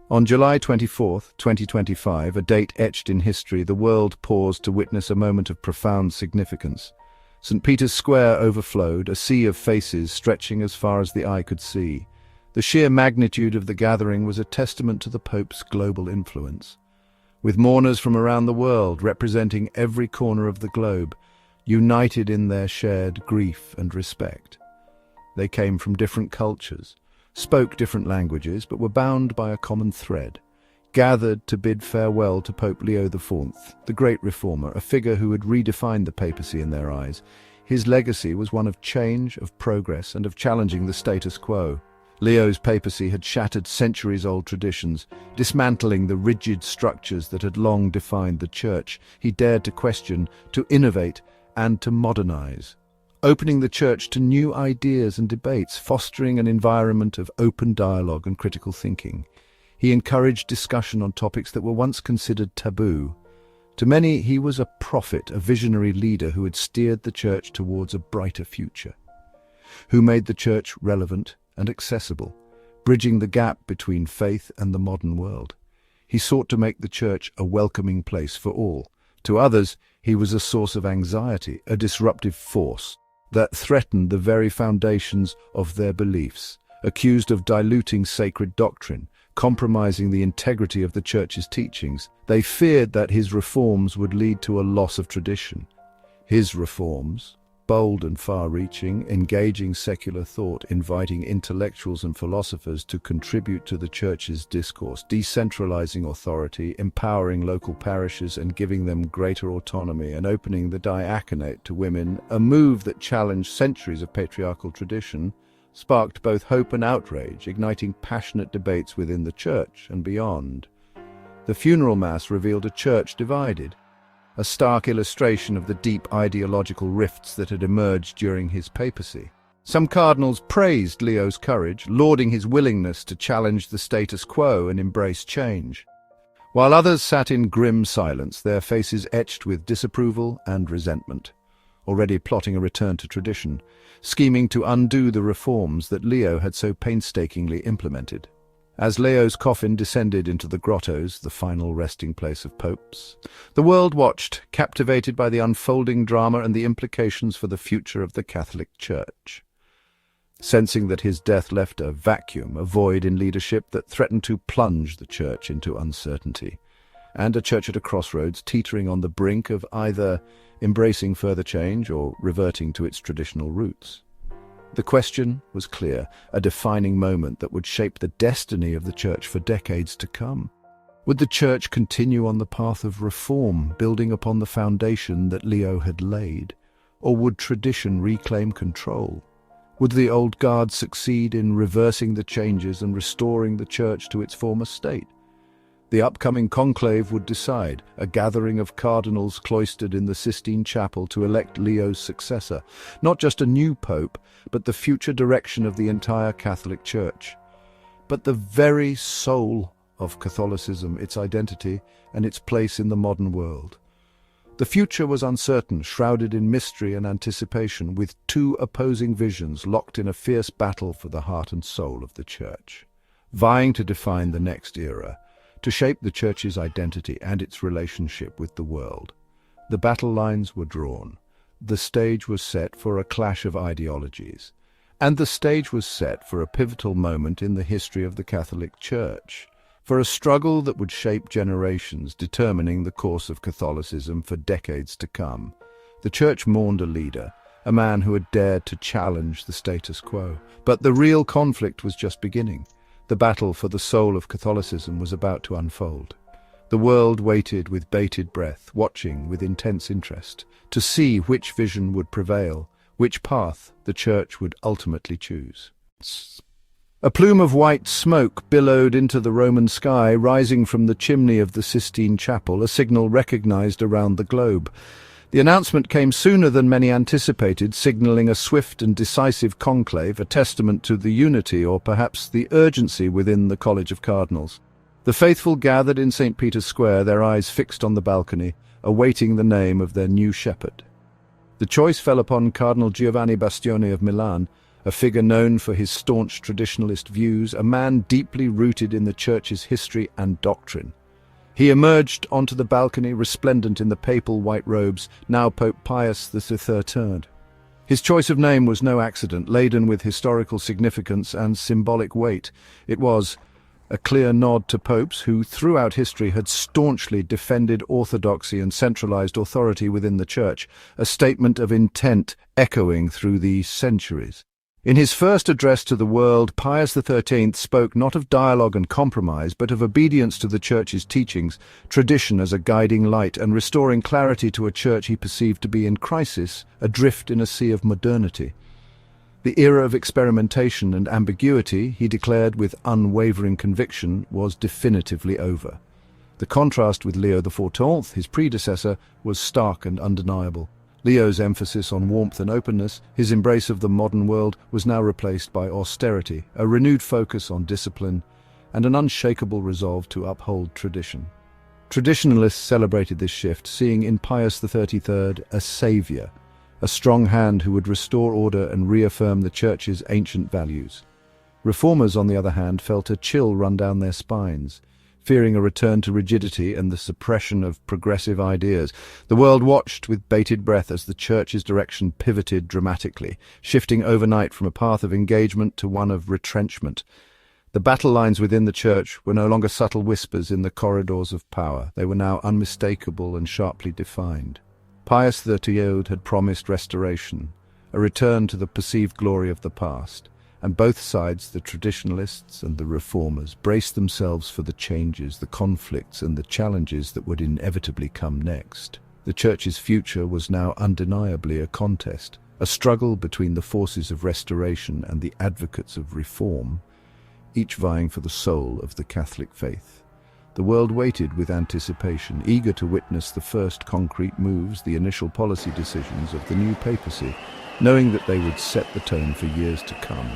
On July 24, 2025, a date etched in history, the world paused to witness a moment of profound significance. St. Peter's Square overflowed, a sea of faces stretching as far as the eye could see. The sheer magnitude of the gathering was a testament to the Pope's global influence. With mourners from around the world representing every corner of the globe, united in their shared grief and respect. They came from different cultures, spoke different languages, but were bound by a common thread, gathered to bid farewell to Pope Leo IV, the great reformer, a figure who had redefined the papacy in their eyes. His legacy was one of change, of progress, and of challenging the status quo. Leo's papacy had shattered centuries-old traditions, dismantling the rigid structures that had long defined the Church. He dared to question, to innovate, and to modernize, opening the Church to new ideas and debates, fostering an environment of open dialogue and critical thinking. He encouraged discussion on topics that were once considered taboo. To many, he was a prophet, a visionary leader who had steered the Church towards a brighter future, who made the Church relevant and accessible, bridging the gap between faith and the modern world. He sought to make the Church a welcoming place for all. To others, he was a source of anxiety, a disruptive force that threatened the very foundations of their beliefs, accused of diluting sacred doctrine, compromising the integrity of the Church's teachings. They feared that his reforms would lead to a loss of tradition. His reforms, bold and far-reaching, engaging secular thought, inviting intellectuals and philosophers to contribute to the Church's discourse, decentralizing authority, empowering local parishes and giving them greater autonomy, and opening the diaconate to women, a move that challenged centuries of patriarchal tradition, sparked both hope and outrage, igniting passionate debates within the Church and beyond. The funeral mass revealed a Church divided, a stark illustration of the deep ideological rifts that had emerged during his papacy. Some cardinals praised Leo's courage, lauding his willingness to challenge the status quo and embrace change, while others sat in grim silence, their faces etched with disapproval and resentment, already plotting a return to tradition, scheming to undo the reforms that Leo had so painstakingly implemented. As Leo's coffin descended into the grottos, the final resting place of popes, the world watched, captivated by the unfolding drama and the implications for the future of the Catholic Church. Sensing that his death left a vacuum, a void in leadership that threatened to plunge the Church into uncertainty, and a Church at a crossroads, teetering on the brink of either embracing further change or reverting to its traditional roots. The question was clear, a defining moment that would shape the destiny of the Church for decades to come. Would the Church continue on the path of reform, building upon the foundation that Leo had laid? Or would tradition reclaim control? Would the old guard succeed in reversing the changes and restoring the Church to its former state? The upcoming conclave would decide, a gathering of cardinals cloistered in the Sistine Chapel to elect Leo's successor, not just a new pope, but the future direction of the entire Catholic Church. But the very soul of Catholicism, its identity, and its place in the modern world. The future was uncertain, shrouded in mystery and anticipation, with two opposing visions locked in a fierce battle for the heart and soul of the Church, vying to define the next era, to shape the Church's identity and its relationship with the world. The battle lines were drawn. The stage was set for a clash of ideologies. And the stage was set for a pivotal moment in the history of the Catholic Church, for a struggle that would shape generations, determining the course of Catholicism for decades to come. The Church mourned a leader, a man who had dared to challenge the status quo. But the real conflict was just beginning. The battle for the soul of Catholicism was about to unfold. The world waited with bated breath, watching with intense interest, to see which vision would prevail, which path the Church would ultimately choose. A plume of white smoke billowed into the Roman sky, rising from the chimney of the Sistine Chapel, a signal recognized around the globe. The announcement came sooner than many anticipated, signaling a swift and decisive conclave, a testament to the unity or perhaps the urgency within the College of Cardinals. The faithful gathered in St. Peter's Square, their eyes fixed on the balcony, awaiting the name of their new shepherd. The choice fell upon Cardinal Giovanni Bastione of Milan, a figure known for his staunch traditionalist views, a man deeply rooted in the Church's history and doctrine. He emerged onto the balcony resplendent in the papal white robes, now Pope Pius XIII. His choice of name was no accident, laden with historical significance and symbolic weight. It was a clear nod to popes who, throughout history, had staunchly defended orthodoxy and centralized authority within the Church, a statement of intent echoing through the centuries. In his first address to the world, Pius XIII spoke not of dialogue and compromise, but of obedience to the Church's teachings, tradition as a guiding light, and restoring clarity to a Church he perceived to be in crisis, adrift in a sea of modernity. The era of experimentation and ambiguity, he declared with unwavering conviction, was definitively over. The contrast with Leo XIV, his predecessor, was stark and undeniable. Leo's emphasis on warmth and openness, his embrace of the modern world, was now replaced by austerity, a renewed focus on discipline, and an unshakable resolve to uphold tradition. Traditionalists celebrated this shift, seeing in Pius XIII a savior, a strong hand who would restore order and reaffirm the Church's ancient values. Reformers, on the other hand, felt a chill run down their spines, fearing a return to rigidity and the suppression of progressive ideas. The world watched with bated breath as the Church's direction pivoted dramatically, shifting overnight from a path of engagement to one of retrenchment. The battle lines within the Church were no longer subtle whispers in the corridors of power. They were now unmistakable and sharply defined. Pius XIII had promised restoration, a return to the perceived glory of the past, and both sides, the traditionalists and the reformers, braced themselves for the changes, the conflicts and the challenges that would inevitably come next. The Church's future was now undeniably a contest, a struggle between the forces of restoration and the advocates of reform, each vying for the soul of the Catholic faith. The world waited with anticipation, eager to witness the first concrete moves, the initial policy decisions of the new papacy, knowing that they would set the tone for years to come.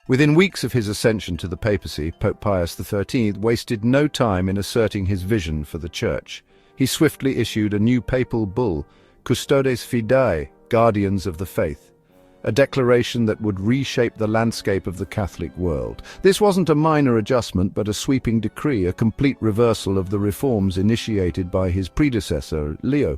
Within weeks of his ascension to the papacy, Pope Pius XIII wasted no time in asserting his vision for the Church. He swiftly issued a new papal bull, Custodes Fidei, Guardians of the Faith, a declaration that would reshape the landscape of the Catholic world. This wasn't a minor adjustment, but a sweeping decree, a complete reversal of the reforms initiated by his predecessor, Leo.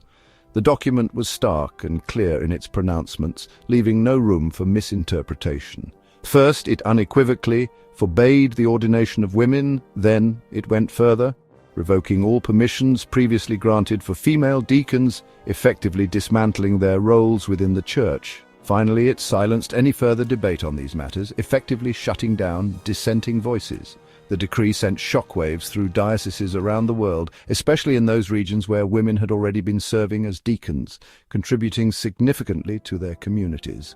The document was stark and clear in its pronouncements, leaving no room for misinterpretation. First, it unequivocally forbade the ordination of women. Then it went further, revoking all permissions previously granted for female deacons, effectively dismantling their roles within the Church. Finally, it silenced any further debate on these matters, effectively shutting down dissenting voices. The decree sent shockwaves through dioceses around the world, especially in those regions where women had already been serving as deacons, contributing significantly to their communities.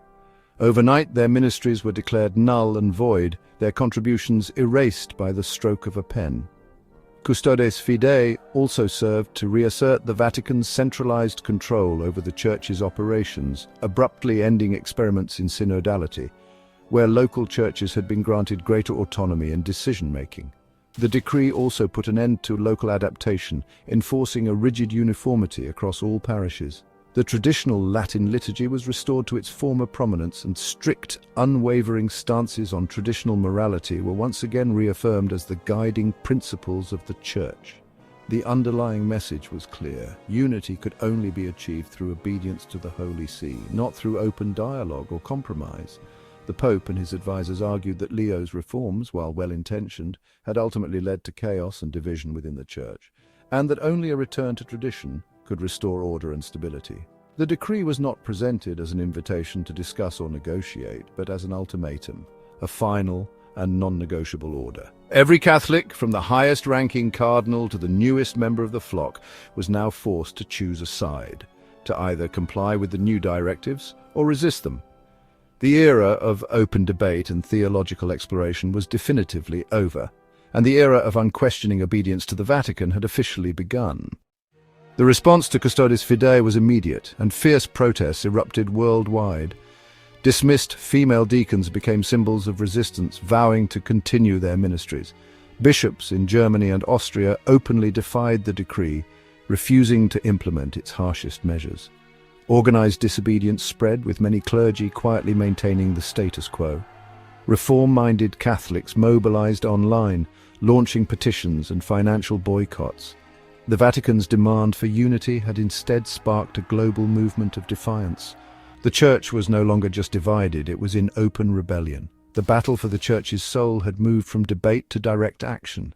Overnight, their ministries were declared null and void, their contributions erased by the stroke of a pen. Custodes Fidei also served to reassert the Vatican's centralized control over the Church's operations, abruptly ending experiments in synodality, where local churches had been granted greater autonomy in decision-making. The decree also put an end to local adaptation, enforcing a rigid uniformity across all parishes. The traditional Latin liturgy was restored to its former prominence, and strict, unwavering stances on traditional morality were once again reaffirmed as the guiding principles of the Church. The underlying message was clear. Unity could only be achieved through obedience to the Holy See, not through open dialogue or compromise. The Pope and his advisors argued that Leo's reforms, while well-intentioned, had ultimately led to chaos and division within the Church, and that only a return to tradition could restore order and stability. The decree was not presented as an invitation to discuss or negotiate, but as an ultimatum, a final and non-negotiable order. Every Catholic, from the highest-ranking Cardinal to the newest member of the flock, was now forced to choose a side, to either comply with the new directives or resist them. The era of open debate and theological exploration was definitively over, and the era of unquestioning obedience to the Vatican had officially begun. The response to Custodes Fidei was immediate, and fierce protests erupted worldwide. Dismissed female deacons became symbols of resistance, vowing to continue their ministries. Bishops in Germany and Austria openly defied the decree, refusing to implement its harshest measures. Organized disobedience spread, with many clergy quietly maintaining the status quo. Reform-minded Catholics mobilized online, launching petitions and financial boycotts. The Vatican's demand for unity had instead sparked a global movement of defiance. The Church was no longer just divided, it was in open rebellion. The battle for the Church's soul had moved from debate to direct action.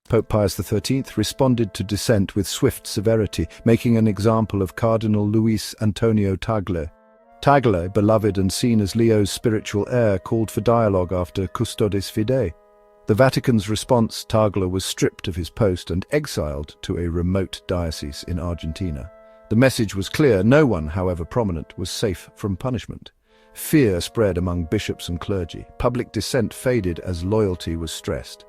Pope Pius XIII responded to dissent with swift severity, making an example of Cardinal Luis Antonio Tagle. Tagle, beloved and seen as Leo's spiritual heir, called for dialogue after Custodes Fidei. The Vatican's response, Tagle was stripped of his post and exiled to a remote diocese in Argentina. The message was clear: no one, however prominent, was safe from punishment. Fear spread among bishops and clergy. Public dissent faded as loyalty was stressed.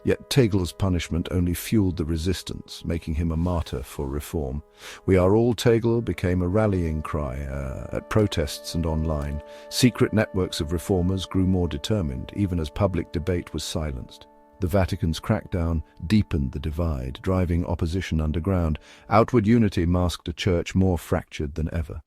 Yet Tagle's punishment only fueled the resistance, making him a martyr for reform. "We are all Tagle" became a rallying cry at protests and online. Secret networks of reformers grew more determined, even as public debate was silenced. The Vatican's crackdown deepened the divide, driving opposition underground. Outward unity masked a church more fractured than ever.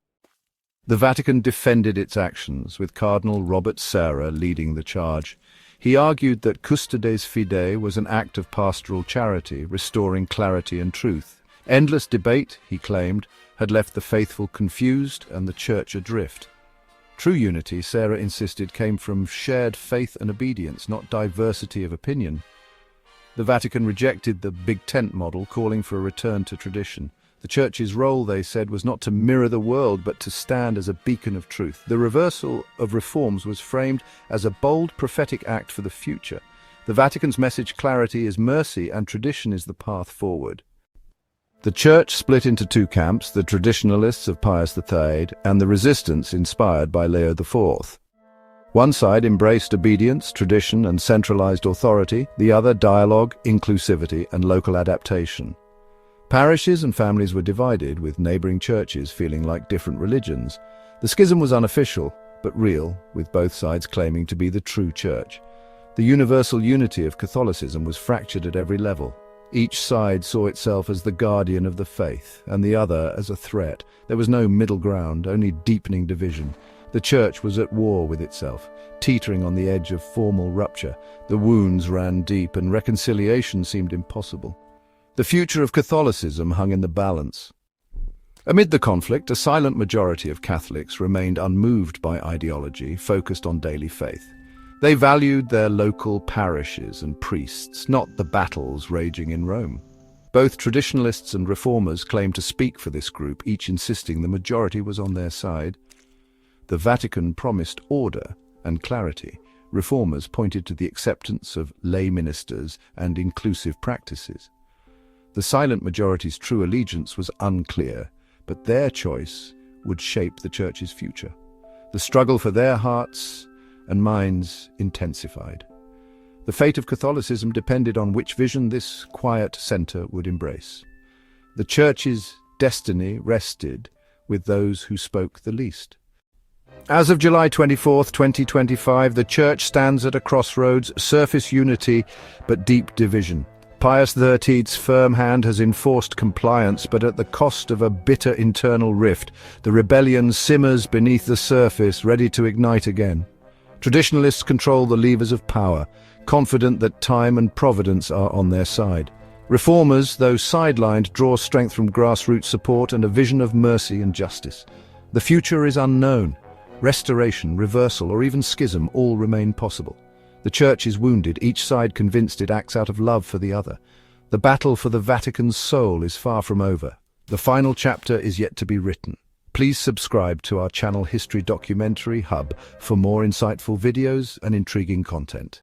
The Vatican defended its actions, with Cardinal Robert Sarah leading the charge. He argued that Custodes Fidei was an act of pastoral charity, restoring clarity and truth. Endless debate, he claimed, had left the faithful confused and the Church adrift. True unity, Sarah insisted, came from shared faith and obedience, not diversity of opinion. The Vatican rejected the Big Tent model, calling for a return to tradition. The Church's role, they said, was not to mirror the world, but to stand as a beacon of truth. The reversal of reforms was framed as a bold prophetic act for the future. The Vatican's message: clarity is mercy and tradition is the path forward. The Church split into two camps: the traditionalists of Pius XIII and the resistance inspired by Leo IV. One side embraced obedience, tradition, and centralized authority; the other dialogue, inclusivity, and local adaptation. Parishes and families were divided, with neighboring churches feeling like different religions. The schism was unofficial, but real, with both sides claiming to be the true church. The universal unity of Catholicism was fractured at every level. Each side saw itself as the guardian of the faith, and the other as a threat. There was no middle ground, only deepening division. The Church was at war with itself, teetering on the edge of formal rupture. The wounds ran deep, and reconciliation seemed impossible. The future of Catholicism hung in the balance. Amid the conflict, a silent majority of Catholics remained unmoved by ideology, focused on daily faith. They valued their local parishes and priests, not the battles raging in Rome. Both traditionalists and reformers claimed to speak for this group, each insisting the majority was on their side. The Vatican promised order and clarity. Reformers pointed to the acceptance of lay ministers and inclusive practices. The silent majority's true allegiance was unclear, but their choice would shape the Church's future. The struggle for their hearts and minds intensified. The fate of Catholicism depended on which vision this quiet center would embrace. The Church's destiny rested with those who spoke the least. As of July 24, 2025, the Church stands at a crossroads: surface unity, but deep division. Pius XIII's firm hand has enforced compliance, but at the cost of a bitter internal rift. The rebellion simmers beneath the surface, ready to ignite again. Traditionalists control the levers of power, confident that time and providence are on their side. Reformers, though sidelined, draw strength from grassroots support and a vision of mercy and justice. The future is unknown. Restoration, reversal, or even schism all remain possible. The Church is wounded, each side convinced it acts out of love for the other. The battle for the Vatican's soul is far from over. The final chapter is yet to be written. Please subscribe to our channel History Documentary Hub for more insightful videos and intriguing content.